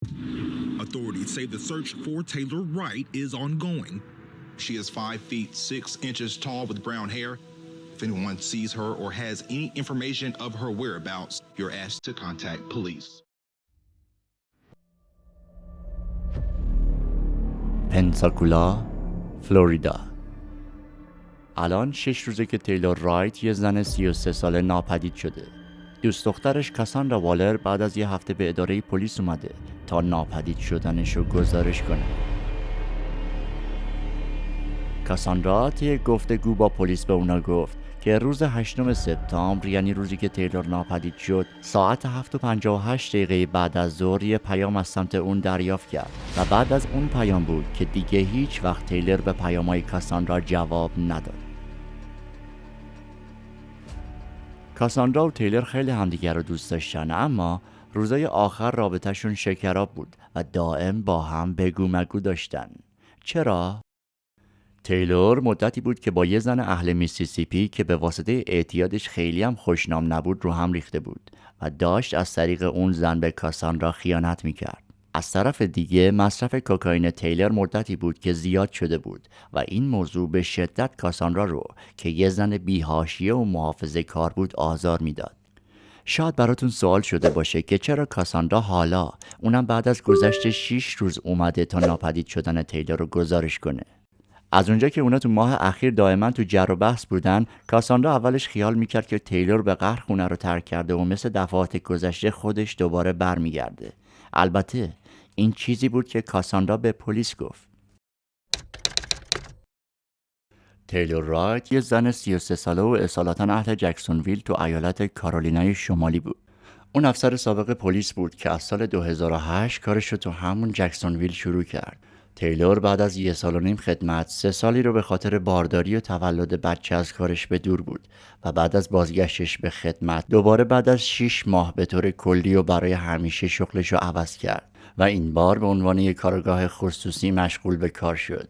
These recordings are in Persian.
Authorities say the search for Taylor Wright is ongoing. She is 5 feet 6 inches tall with brown hair. If anyone sees her or has any information of her whereabouts, you're asked to contact police. پنساکولا، فلوریدا. الان 6 روزه که تیلور رایت، یه زن 33 ساله، ناپدید شده. دوست دخترش کاساندرا والر بعد از یه هفته به اداره پلیس اومده تا ناپدید شدنش رو گزارش کنه. کاساندرا طی گفتگو با پلیس به اونا گفت که روز 8 سپتامبر، یعنی روزی که تیلور ناپدید شد، ساعت 7:58 بعد از ظهر یه پیام از سمت اون دریافت کرد و بعد از اون پیام بود که دیگه هیچ وقت تیلور به پیامای کاساندرا جواب نداد. کاساندرا و تیلور خیلی همدیگر رو دوست داشتن، اما روزای آخر رابطهشون شکراب بود و دائم با هم بگو مگو داشتن. چرا؟ تیلور مدتی بود که با یه زن اهل میسیسیپی که به واسطه اعتیادش خیلی هم خوشنام نبود رو هم ریخته بود و داشت از طریق اون زن به کاساندرا خیانت میکرد. از طرف دیگه مصرف کوکائین تیلور مدتی بود که زیاد شده بود و این موضوع به شدت کاساندرا رو که یه زن بی‌حاشیه و محافظه کار بود آزار میداد. شاید براتون سوال شده باشه که چرا کاساندرا حالا، اونم بعد از گذشت 6 روز، اومده تا ناپدید شدن تیلور رو گزارش کنه. از اونجا که اونا تو ماه اخیر دائما تو جر و بحث بودن، کاساندرا اولش خیال میکرد که تیلور به قهر خونه رو ترک کرده و مثل دفعات گذشته خودش دوباره برمیگرده. البته این چیزی بود که کاساندرا به پلیس گفت. تیلور رایت یه زن 33 ساله و اصالتا اهل جکسونویل تو ایالت کارولینای شمالی بود. اون افسر سابق پلیس بود که از سال 2008 کارش رو تو همون جکسونویل شروع کرد. تیلور بعد از 1.5 سال خدمت 3 سالی رو به خاطر بارداری و تولد بچه از کارش به دور بود و بعد از بازگشتش به خدمت دوباره بعد از 6 ماه به طور کلی و برای همیشه شغلش رو عوض کرد و این بار به عنوان یک کارگاه خصوصی مشغول به کار شد.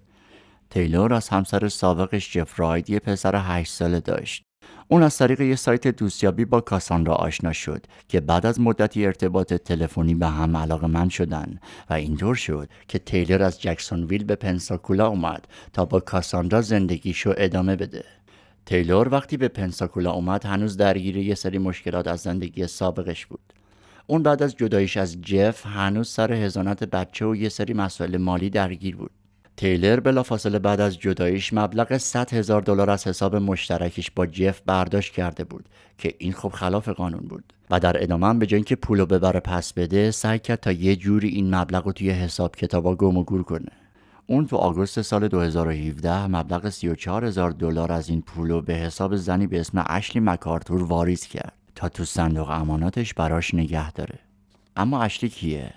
تیلور از همسر سابقش جف رایت یه پسر 8 ساله داشت. اون از طریق یه سایت دوستیابی با کاساندرا آشنا شد که بعد از مدتی ارتباط تلفنی به هم علاقه‌مند شدن و اینطور شد که تیلور از جکسونویل به پنساکولا اومد تا با کاساندرا زندگیشو ادامه بده. تیلور وقتی به پنساکولا اومد هنوز درگیر یه سری مشکلات از زندگی سابقش بود. اون بعد از جداییش از جف هنوز سر حضانت بچه و یه سری مسائل مالی درگیر بود. تیلور بلافاصله بعد از جداییش مبلغ $100,000 از حساب مشترکش با جف برداشت کرده بود که این خب خلاف قانون بود و در ادامه هم به جای اینکه پولو ببره پس بده، سعی کرد تا یه جوری این مبلغ رو توی حساب کتابا گم و گور کنه. اون تو آگوست سال 2017 مبلغ $34,000 از این پولو به حساب زنی به اسم اشلی مکارتور واریز کرد تا تو صندوق اماناتش براش نگه داره. اما اشلی کیه؟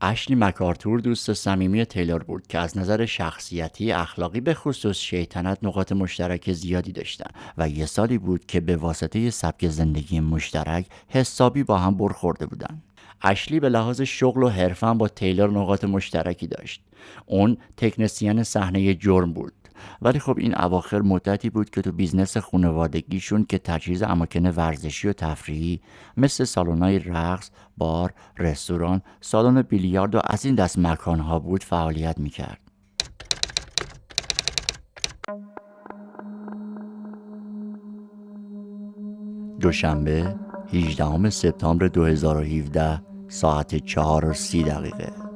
اشلی مکارتور دوست صمیمی تیلور بود که از نظر شخصیتی، اخلاقی، به خصوص شیطنت نقاط مشترک زیادی داشتن و یه سالی بود که به واسطه سبک زندگی مشترک حسابی با هم برخورده بودن. اشلی به لحاظ شغل و حرفه با تیلور نقاط مشترکی داشت. اون تکنسین صحنه جرم بود، ولی خب این اواخر مدتی بود که تو بیزنس خانوادگیشون که تجهیز اماکن ورزشی و تفریحی مثل سالن‌های رقص، بار، رستوران، سالن بیلیارد و از این دست مکانها بود فعالیت میکرد. دوشنبه 18 سپتامبر 2017 ساعت 4:30.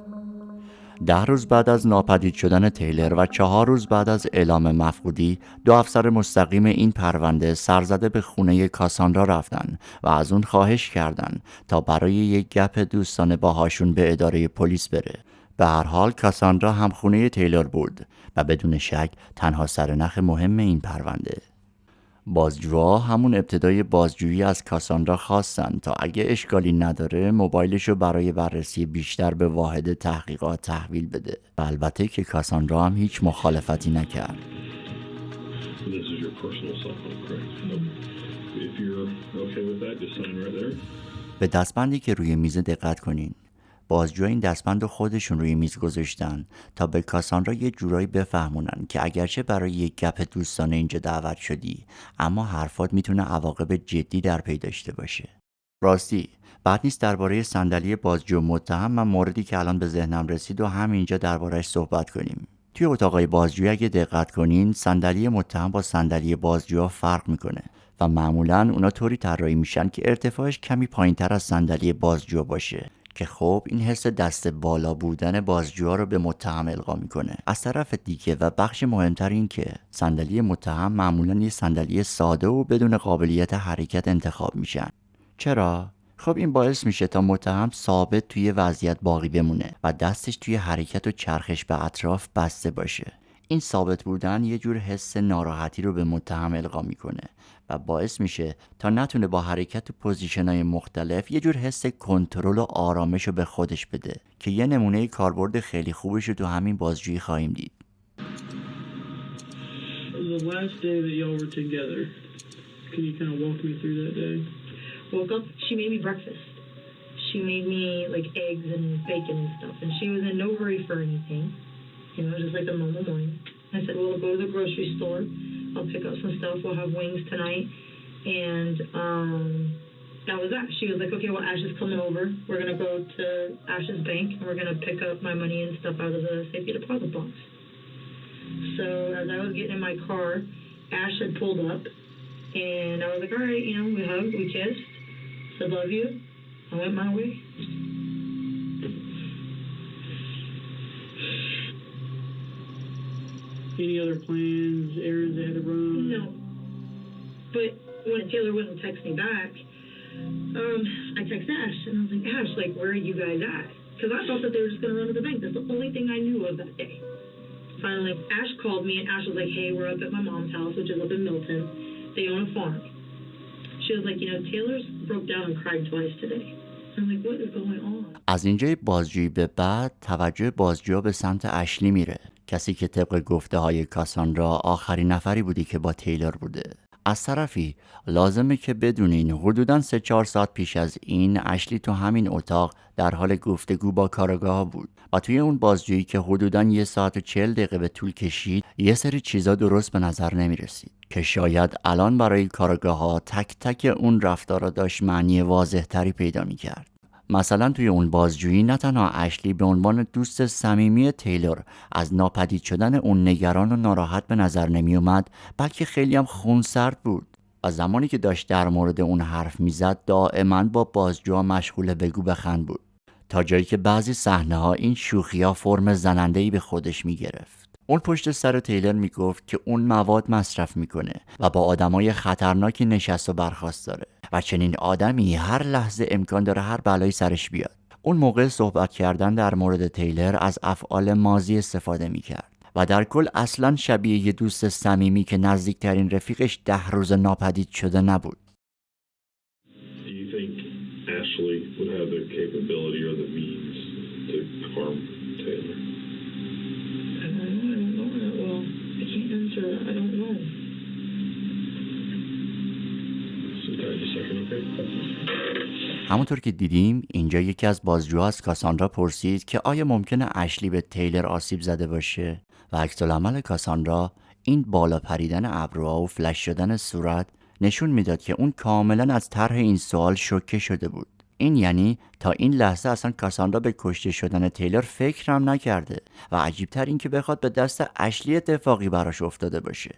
10 روز بعد از ناپدید شدن تیلور و 4 روز بعد از اعلام مفقودی، 2 افسر مستقیم این پرونده سرزده به خونه کاساندرا رفتن و از اون خواهش کردن تا برای یک گپ دوستانه باهاشون به اداره پلیس بره. به هر حال کاساندرا هم خونه تیلور بود و بدون شک تنها سرنخ مهم این پرونده. بازجوها همون ابتدای بازجویی از کاساندرا خواستن تا اگه اشکالی نداره موبایلشو برای بررسی بیشتر به واحد تحقیقات تحویل بده و البته که کاساندرا هم هیچ مخالفتی نکرد. به دستبندی که روی میز دقت کنین. بازجوها این دستبند رو خودشون روی میز گذاشتن تا به کاساندرا یه جورایی بفهمونن که اگرچه برای یک گپ دوستانه اینجا دعوت شدی، اما حرفات میتونه عواقب جدی در پی داشته باشه. راستی بعد نیست درباره صندلی بازجو متهم من موردی که الان به ذهنم رسید و همینجا درباره‌اش صحبت کنیم. توی اتاقای بازجویی اگه دقت کنین صندلی متهم با صندلی بازجوها فرق میکنه و معمولاً اونا طوری طراحی میشن که ارتفاعش کمی پایینتر از صندلی بازجو باشه که خب این حس دست بالا بودن بازجوها رو به متهم القا میکنه. از طرف دیگه و بخش مهمتر این که صندلی متهم معمولاً یه صندلی ساده و بدون قابلیت حرکت انتخاب میشن. چرا؟ خب این باعث میشه تا متهم ثابت توی وضعیت باقی بمونه و دستش توی حرکت و چرخش به اطراف بسته باشه. این ثابت بودن یه جور حس ناراحتی رو به متهم القا میکنه و باعث میشه تا نتونه با حرکت و پوزیشن‌های مختلف یه جور حس کنترل و آرامش رو به خودش بده که یه نمونه کاربرد خیلی خوبش رو تو همین بازجویی خواهیم دید. The last day that y'all were together, can you kind of walk me through that day? Woke up, she made me breakfast. She made me like eggs and bacon and stuff, and she was in no hurry for anything. You know, just like a normal morning. I said, well, we'll go to the grocery store. I'll pick up some stuff. We'll have wings tonight. And that was that. She was like, okay, well, Ash is coming over. We're going to go to Ash's bank, and we're going to pick up my money and stuff out of the safety deposit box. So as I was getting in my car, Ash had pulled up, and I was like, all right, you know, we hugged, we kissed, said love you. I went my way. Any other plans, errands they had to run? No. But when Taylor wouldn't text me back, I texted Ash, and I was like, Ash, like, where are you guys at? Because I thought that they were just going to run to the bank. That's the only thing I knew of that day. Finally, Ash called me, and Ash was like, hey, we're up at my mom's house, which is up in Milton. They own a farm. She was like, you know, Taylor's broke down and cried twice today. I'm like, what is going on? از اینجای بازجویی به بعد توجه بازجوها به سمت اشلی میره، کسی که طبق گفته های کاساندرا آخرین نفری بودی که با تیلور بوده. از طرفی لازمه که بدونین حدوداً 3-4 ساعت پیش از این اشلی تو همین اتاق در حال گفتگو با کاراگاه بود و توی اون بازجویی که حدوداً 1 ساعت و 40 دقیقه به طول کشید یه سری چیزا درست به نظر نمی رسید که شاید الان برای کاراگاه ها تک تک اون رفتارا داشت معنی واضح تری پیدا می کرد. مثلا توی اون بازجویی نه تنها اشلی به عنوان دوست صمیمی تیلور از ناپدید شدن اون نگران و ناراحت به نظر نمی اومد، بلکه خیلی هم خونسرد بود و زمانی که داشت در مورد اون حرف میزد دائما با بازجوها مشغول بگو بخند بود، تا جایی که بعضی صحنه‌ها این شوخی‌ها فرم زننده‌ای به خودش میگرفت. اون پشت سر تیلور میگفت که اون مواد مصرف میکنه و با آدمای خطرناکی نشست و برخاست داره و چنین آدمی هر لحظه امکان داره هر بلایی سرش بیاد. اون موقع صحبت کردن در مورد تیلور از افعال ماضی استفاده میکرد و در کل اصلا شبیه یه دوست صمیمی که نزدیکترین رفیقش 10 روز ناپدید شده نبود. Do you think Ashley would have the capability or the means to harm Taylor? I don't know that well. I can't answer that. I don't know. همونطور که دیدیم اینجا یکی از بازجوها از کاساندرا پرسید که آیا ممکنه اشلی به تیلور آسیب زده باشه و عکس‌العمل کاساندرا این بالا پریدن ابروها و فلش شدن صورت نشون میداد که اون کاملا از طرح این سوال شوکه شده بود. این یعنی تا این لحظه اصلا کاساندرا به کشته شدن تیلور فکرم نکرده و عجیبتر این که بخواد به دست اشلی اتفاقی براش افتاده باشه.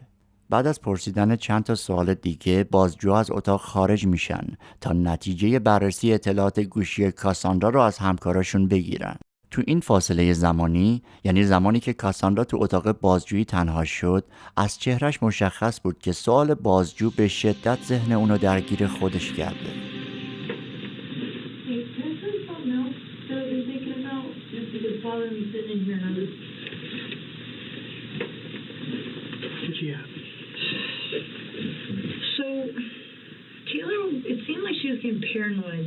بعد از پرسیدن چند تا سوال دیگه بازجو از اتاق خارج میشن تا نتیجه بررسی اطلاعات گوشی کاساندرا رو از همکاراشون بگیرن. تو این فاصله زمانی، یعنی زمانی که کاساندرا تو اتاق بازجویی تنها شد، از چهرش مشخص بود که سوال بازجو به شدت ذهن اونو درگیر خودش کرده. So, Taylor, it seemed like she was getting paranoid.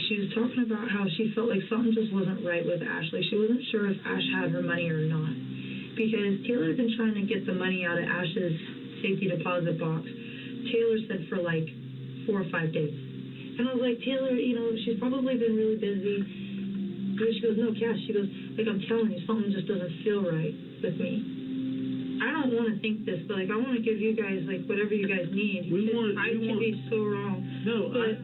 She was talking about how she felt like something just wasn't right with Ashley. She wasn't sure if Ash had her money or not. Because Taylor had been trying to get the money out of Ash's safety deposit box, Taylor said, for like 4 or 5 days. And I was like, Taylor, you know, she's probably been really busy. And she goes, no, Cash. She goes, like, I'm telling you, something just doesn't feel right with me. I don't want to think this, but like I want to give you guys like whatever you guys need. I can be so wrong. No,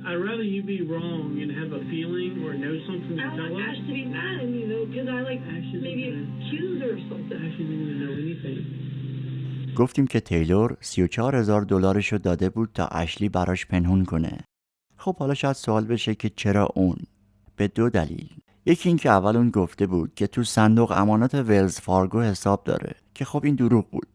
I'd rather you be wrong and have a feeling or know something to I don't tell want us. Ash to be mad at me though, because I like Ash isn't maybe gonna- accused her or something. Ash isn't going to know anything. گفتیم که تیلور $34,000 رو داده بود تا اشلی براش پنهون کنه. خب حالا شاید سوال بشه که چرا اون؟ به دو دلیل. یکی این که اول اون گفته بود که تو صندوق امانات ولز فارگو حساب داره که خب این دروغ بود.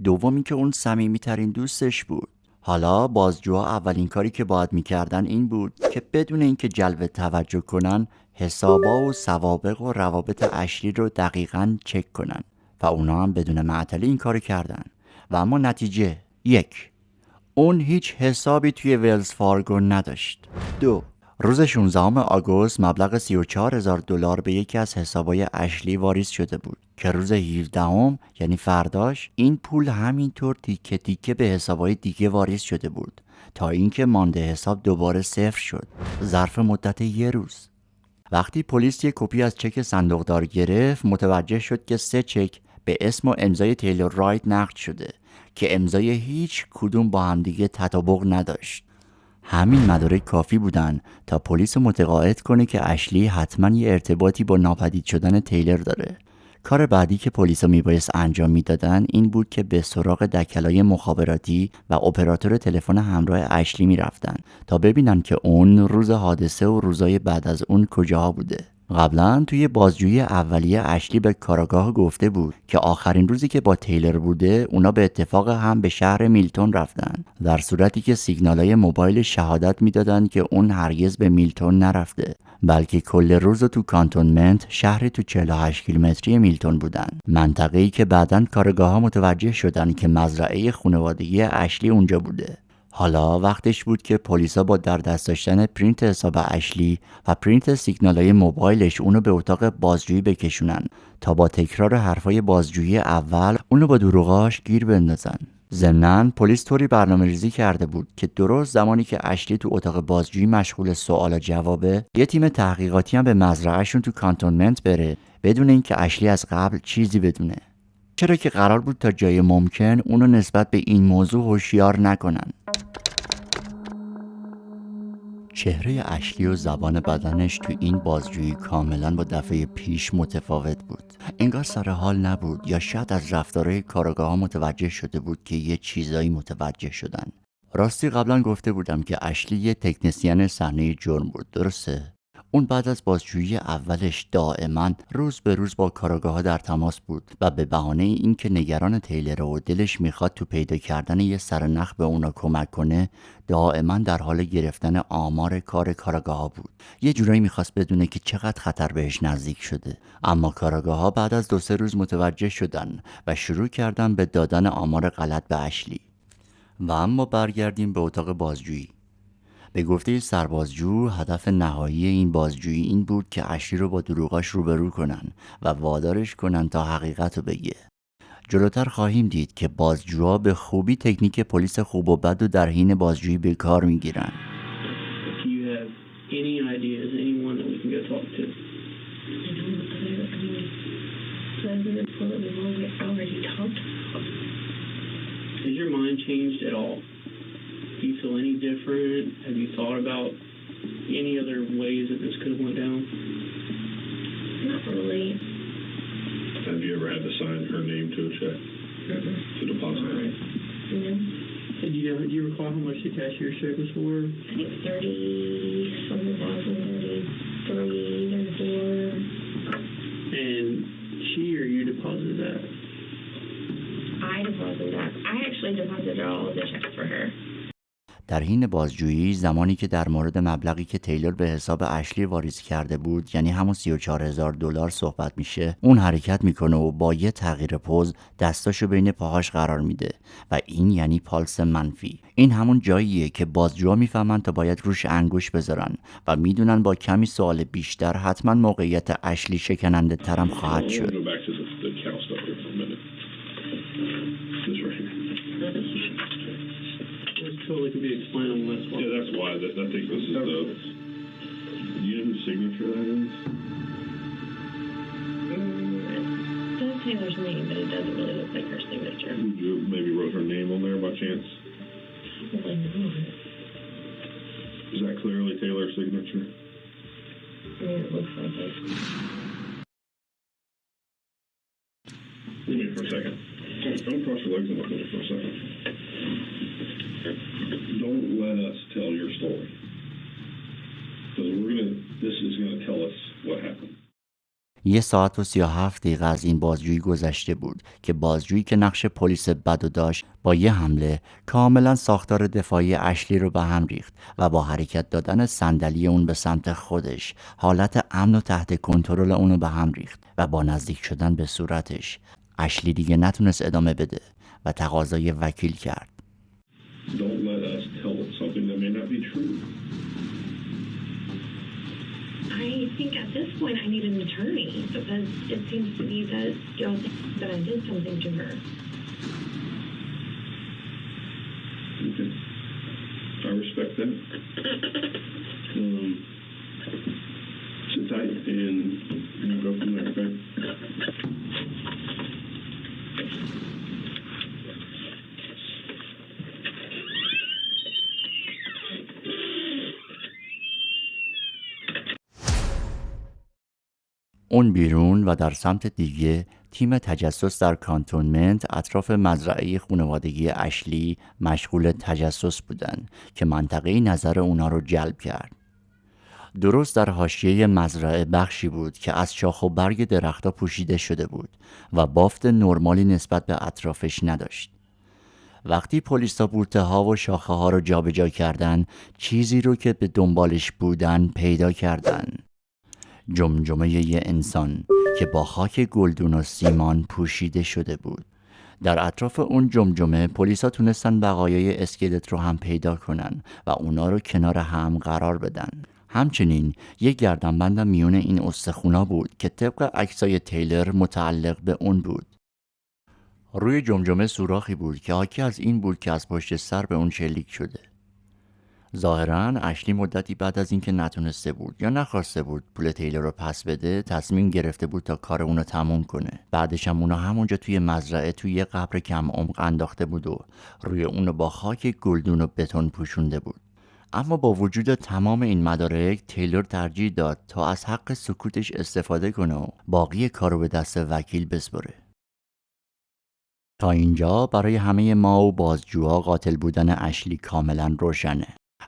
دوم این که اون صمیمی‌ترین دوستش بود. حالا بازجوها اولین کاری که باید میکردن این بود که بدون اینکه جلب توجه کنن حسابا و سوابق و روابط اشلی رو دقیقاً چک کنن و اونا هم بدون معطلی این کار کردن و اما نتیجه 1. اون هیچ حسابی توی ولز فارگو نداشت. 2. روز 16 آگوست مبلغ $34,000 به یکی از حسابای اشلی واریز شده بود که روز 17 یعنی فرداش این پول همینطور تیکه تیکه به حسابای دیگه واریز شده بود تا اینکه مانده حساب دوباره صفر شد ظرف مدت 1 روز. وقتی پلیس یک کپی از چک صندوقدار گرفت متوجه شد که 3 چک به اسم و امضای تیلور رایت نقد شده که امضای هیچ کدوم با همدیگه تطابق نداشت. همین مدارک کافی بودن تا پلیس متقاعد کنه که اشلی حتما یه ارتباطی با ناپدید شدن تیلر داره. کار بعدی که پلیسا میبایست انجام میدادن این بود که به سراغ دکلای مخابراتی و اپراتور تلفن همراه اشلی میرفتن تا ببینن که اون روز حادثه و روزای بعد از اون کجاها بوده. قبلا توی بازجویی اولیه اشلی به کاراگاه گفته بود که آخرین روزی که با تیلر بوده اونا به اتفاق هم به شهر میلتون رفتن، در صورتی که سیگنالای موبایل شهادت میدادن که اون هرگز به میلتون نرفته بلکه کل روز تو کانتونمنت شهری تو 48 کیلومتری میلتون بودن، منطقه‌ای که بعداً کارگاه‌ها متوجه شدن که مزرعه خانوادگی اشلی اونجا بوده. حالا وقتش بود که پلیسا با در دست داشتن پرینت حساب اشلی و پرینت سیگنالای موبایلش اونو به اتاق بازجویی بکشونن تا با تکرار حرفای بازجویی اول اونو با دروغاش گیر بندازن. ضمناً پلیس طوری برنامه‌ریزی کرده بود که درست زمانی که اشلی تو اتاق بازجویی مشغول سوال و جوابه یه تیم تحقیقاتی هم به مزرعه‌شون تو کانتونمنت بره بدون اینکه اشلی از قبل چیزی بدونه، چرا که قرار بود تا جای ممکن اونو نسبت به این موضوع هوشیار نکنن. چهره اشلی و زبان بدنش تو این بازجویی کاملا با دفعه پیش متفاوت بود. انگار سر حال نبود یا شاید از رفتارهای کارآگاه‌ها متوجه شده بود که یه چیزایی متوجه شدن. راستی قبلا گفته بودم که اشلی یه تکنسین صحنه جرم بود، درسته؟ اون بعد از بازجویی اولش دائما روز به روز با کارآگاه‌ها در تماس بود و به بهانه اینکه نگران تیلر و دلش میخواد تو پیدا کردن یه سرنخ به اونا کمک کنه دائما در حال گرفتن آمار کار کارآگاه‌ها بود. یه جورایی میخواست بدونه که چقدر خطر بهش نزدیک شده. اما کارآگاه‌ها بعد از 2-3 روز متوجه شدن و شروع کردن به دادن آمار غلط به اشلی. و اما برگردیم به اتاق بازجویی. به گفته سربازجو هدف نهایی این بازجویی این بود که اشلی رو با دروغاش روبرو کنن و وادارش کنن تا حقیقت رو بگه. جلوتر خواهیم دید که بازجوها به خوبی تکنیک پلیس خوب و بد رو در حین بازجویی به کار میگیرن. Has your mind changed at all? Do you feel any different? Have you thought about any other ways that this could have went down? Not really. Have you ever had to sign her name to a check? To deposit her? No. Do you recall how much the cashier's check was for? I think 30-something thousand, 33, 34. And she or you deposited that? I deposited that. I actually deposited all of the checks for her. در حین بازجویی زمانی که در مورد مبلغی که تیلور به حساب اشلی واریز کرده بود یعنی همون $34,000 صحبت میشه، اون حرکت میکنه و با یه تغییر پوز دستاشو بین پاهاش قرار میده و این یعنی پالس منفی. این همون جاییه که بازجوها میفهمن تا باید روش انگوش بذارن و میدونن با کمی سوال بیشتر حتما موقعیت اشلی شکننده ترم خواهد شد. Totally could be explained on this one. Yeah, that's why. I think this is the. You know whose signature that is? It does Taylor's name, but it doesn't really look like her signature. Would you maybe wrote her name on there by chance? Well, I know it. Is that clearly Taylor's signature? I mean, it looks like it. Leave me for a second. Don't cross your legs and look at me for a second. Don't let us tell your story. Because this is gonna tell us what happened. 1 ساعت و 37 دقیقه از این بازجویی گذشته بود که بازجویی که نقش پلیس بدو داشت با یه حمله کاملا ساختار دفاعی اشلی رو به هم ریخت و با حرکت دادن صندلی اون به سمت خودش حالت امن و تحت کنترل اونو به هم ریخت و با نزدیک شدن به صورتش اشلی دیگه نتونست ادامه بده و تقاضای وکیل کرد. Don't let us tell something that may not be true. I think at this point I need an attorney because it seems to me that y'all think that I did something to her. Okay. I respect that. Sit tight and we'll go from there, okay? اون بیرون و در سمت دیگه تیم تجسس در کانتونمنت اطراف مزرعه خانوادگی اشلی مشغول تجسس بودن که منطقه نظر اونا رو جلب کرد. درست در حاشیه مزرعه بخشی بود که از شاخ و برگ درختها پوشیده شده بود و بافت نرمالی نسبت به اطرافش نداشت. وقتی پلیسا بوته ها و شاخه ها رو جابجا کردن، چیزی رو که به دنبالش بودن پیدا کردن. جمجمه یه انسان که با خاک گلدون و سیمان پوشیده شده بود. در اطراف اون جمجمه پلیسا تونستن بقایای اسکلت رو هم پیدا کنن و اونا رو کنار هم قرار بدن. همچنین یک گردنبند میون این استخونا بود که طبق عکسای تیلر متعلق به اون بود. روی جمجمه سوراخی بود که حاکی از این بود که از پشت سر به اون شلیک شده. ظاهراً اشلی مدتی بعد از اینکه نتونسته بود یا نخواسته بود پول تیلر رو پس بده تصمیم گرفته بود تا کار اونو تموم کنه. بعدش هم اونو همونجا توی مزرعه توی یه قبر کم عمق انداخته بود و روی اونو با خاک گلدون و بتون پوشونده بود. اما با وجود تمام این مدارک تیلر ترجیح داد تا از حق سکوتش استفاده کنه و باقی کارو به دست وکیل بسپره. تا اینجا برای همه ما و بازجوها قاتل بودن اشلی کاملا روشنه.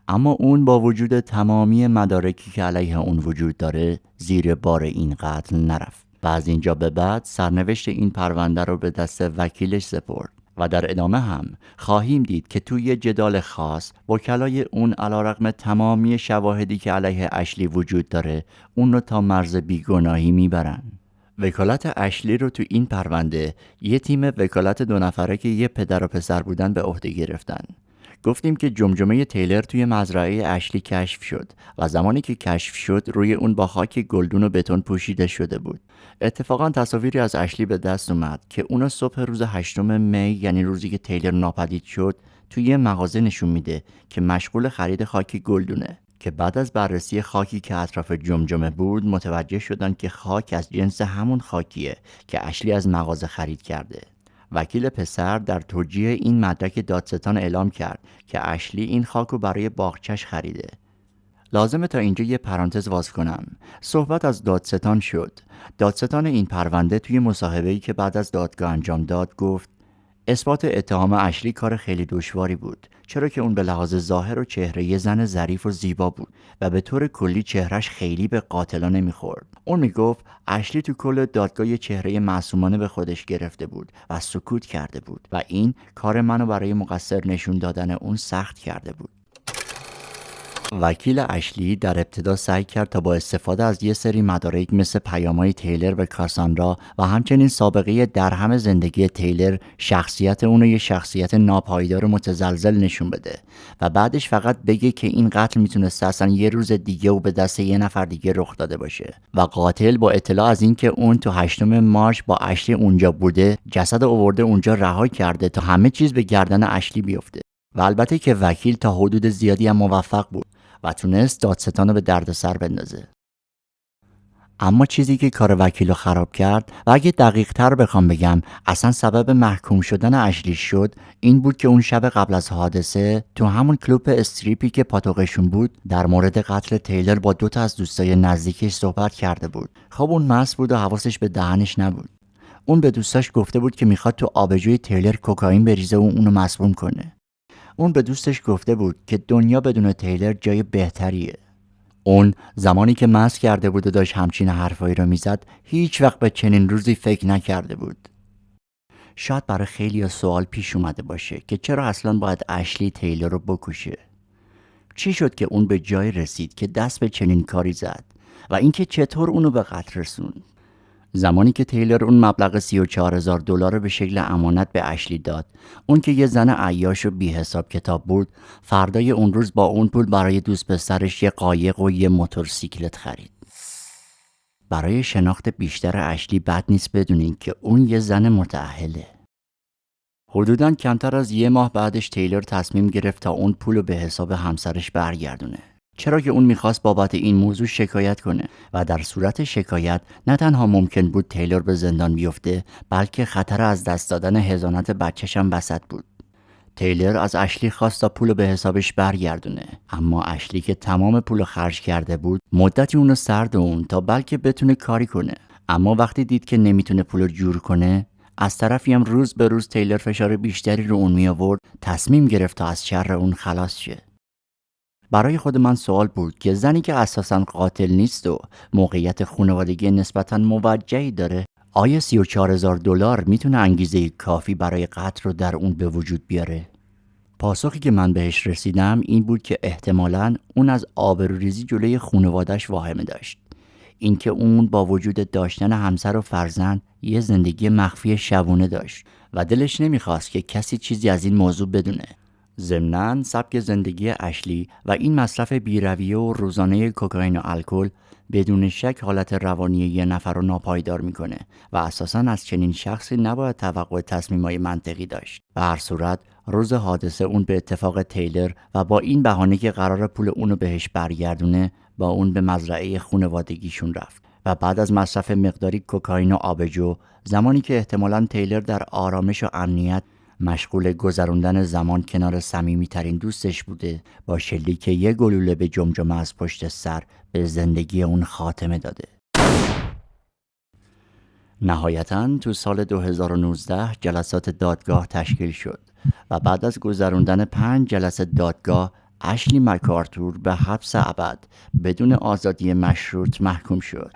اما اون با وجود تمامی مدارکی که علیه اون وجود داره زیر بار این قتل نرفت و از اینجا به بعد سرنوشت این پرونده رو به دست وکیلش سپرد و در ادامه هم خواهیم دید که توی جدال خاص وکلای اون علیرغم تمامی شواهدی که علیه اشلی وجود داره اون رو تا مرز بیگناهی میبرن. وکالت اشلی رو تو این پرونده یه تیم وکالت 2 نفره که یه پدر و پسر بودن به عهده گرفتن. گفتیم که جمجمه تیلر توی مزرعه اشلی کشف شد و زمانی که کشف شد روی اون با خاک گلدون و بتون پوشیده شده بود. اتفاقا تصاویری از اشلی به دست اومد که اونو صبح روز 8 می یعنی روزی که تیلر ناپدید شد توی یه مغازه نشون میده که مشغول خرید خاک گلدونه که بعد از بررسی خاکی که اطراف جمجمه بود متوجه شدن که خاک از جنس همون خاکیه که اشلی از مغازه خرید کرده. وکیل پسر در توجیه این مدرک دادستان اعلام کرد که اشلی این خاک رو برای باغچش خریده. لازمه تا اینجا یه پرانتز باز کنم. صحبت از دادستان شد. دادستان این پرونده توی مصاحبه‌ای که بعد از دادگاه انجام داد گفت اثبات اتهام اشلی کار خیلی دشواری بود، چرا که اون به لحاظ ظاهر و چهره یه زن ظریف و زیبا بود و به طور کلی چهرش خیلی به قاتلا نمیخورد. اون میگفت اشلی تو کل دادگاه یه چهره معصومانه به خودش گرفته بود و سکوت کرده بود و این کار منو برای مقصر نشون دادن اون سخت کرده بود. وکیل اشلی در ابتدا سعی کرد تا با استفاده از یه سری مدارک مثل پیام‌های تیلر و کاساندرا و همچنین سابقه درهم زندگی تیلر شخصیت اونو یه شخصیت ناپایدار و متزلزل نشون بده و بعدش فقط بگه که این قتل میتونسته اصلا یه روز دیگه و به دست یه نفر دیگه رخ داده باشه و قاتل با اطلاع از این که اون تو 8 مارس با اشلی اونجا بوده جسد آورده اونجا رها کرده تا همه چیز به گردن اشلی بیفته. و البته که وکیل تا حدود زیادی هم موفق بود و تونست دادستان رو به دردسر بندازه. اما چیزی که کار وکیل رو خراب کرد و اگه دقیق تر بخوام بگم اصلا سبب محکوم شدن اشلی شد این بود که اون شب قبل از حادثه تو همون کلوب استریپی که پاتوقشون بود در مورد قتل تیلر با 2 از دوستای نزدیکش صحبت کرده بود. خب اون مست بود و حواسش به دهنش نبود. اون به دوستاش گفته بود که میخواد تو آبجوی تیلر کوکائین بریزه و اونو مسموم کنه. اون به دوستش گفته بود که دنیا بدون تیلر جای بهتریه. اون زمانی که مست کرده بود و داشت همچین حرفایی رو میزد هیچ وقت به چنین روزی فکر نکرده بود. شاید برای خیلی سوال پیش اومده باشه که چرا اصلا باید اشلی تیلر رو بکشه؟ چی شد که اون به جای رسید که دست به چنین کاری زد و اینکه چطور اونو به قتل رسوند؟ زمانی که تیلر اون مبلغ $34,000 به شکل امانت به اشلی داد، اون که یه زن عیاش و بی حساب کتاب بود، فردای اون روز با اون پول برای دوست پسرش یه قایق و یه موتورسیکلت خرید. برای شناخت بیشتر اشلی بد نیست بدونین که اون یه زن متأهله. حدوداً کمتر از 1 ماه بعدش تیلر تصمیم گرفت تا اون پولو به حساب همسرش برگردونه. چرا که اون میخواست بابت این موضوع شکایت کنه و در صورت شکایت نه تنها ممکن بود تیلر به زندان بیفته بلکه خطر از دست دادن حضانت بچه‌ش هم وسط بود. تیلر از اشلی خواست تا پولو به حسابش برگردونه، اما اشلی که تمام پولو خرج کرده بود مدتی اونو سردون تا بلکه بتونه کاری کنه. اما وقتی دید که نمیتونه پولو جور کنه، از طرفی هم روز به روز تیلر فشار بیشتری رو اون می آورد، تصمیم گرفت تا از شر اون خلاص شه. برای خود من سوال بود که زنی که اساساً قاتل نیست و موقعیت خانوادگی نسبتاً موجهی داره، آیا $34,000 میتونه انگیزه کافی برای قتل رو در اون به وجود بیاره؟ پاسخی که من بهش رسیدم این بود که احتمالاً اون از آبروریزی جلوی خانواده‌اش واهمه داشت. اینکه اون با وجود داشتن همسر و فرزند یه زندگی مخفی شبونه داشت و دلش نمیخواست که کسی چیزی از این موضوع بدونه. ضمناً سبک زندگی اشلی و این مصرف بی‌رویه و روزانه کوکائین و الکل بدون شک حالت روانی یه نفر رو ناپایدار میکنه و اساساً از چنین شخصی نباید توقع تصمیمای منطقی داشت. به هر صورت روز حادثه اون به اتفاق تیلر و با این بهانه که قرار پول اونو بهش برگردونه با اون به مزرعه خانوادگیشون رفت و بعد از مصرف مقداری کوکائین و آبجو، زمانی که احتمالاً تیلر در آرامش و امنیت مشغول گذروندن زمان کنار صمیمی‌ترین دوستش بوده، با شلیک یه گلوله به جمجمه از پشت سر به زندگی اون خاتمه داده. نهایتاً تو سال 2019 جلسات دادگاه تشکیل شد و بعد از گذروندن 5 جلسه دادگاه اشلی مکارتور به حبس ابد بدون آزادی مشروط محکوم شد.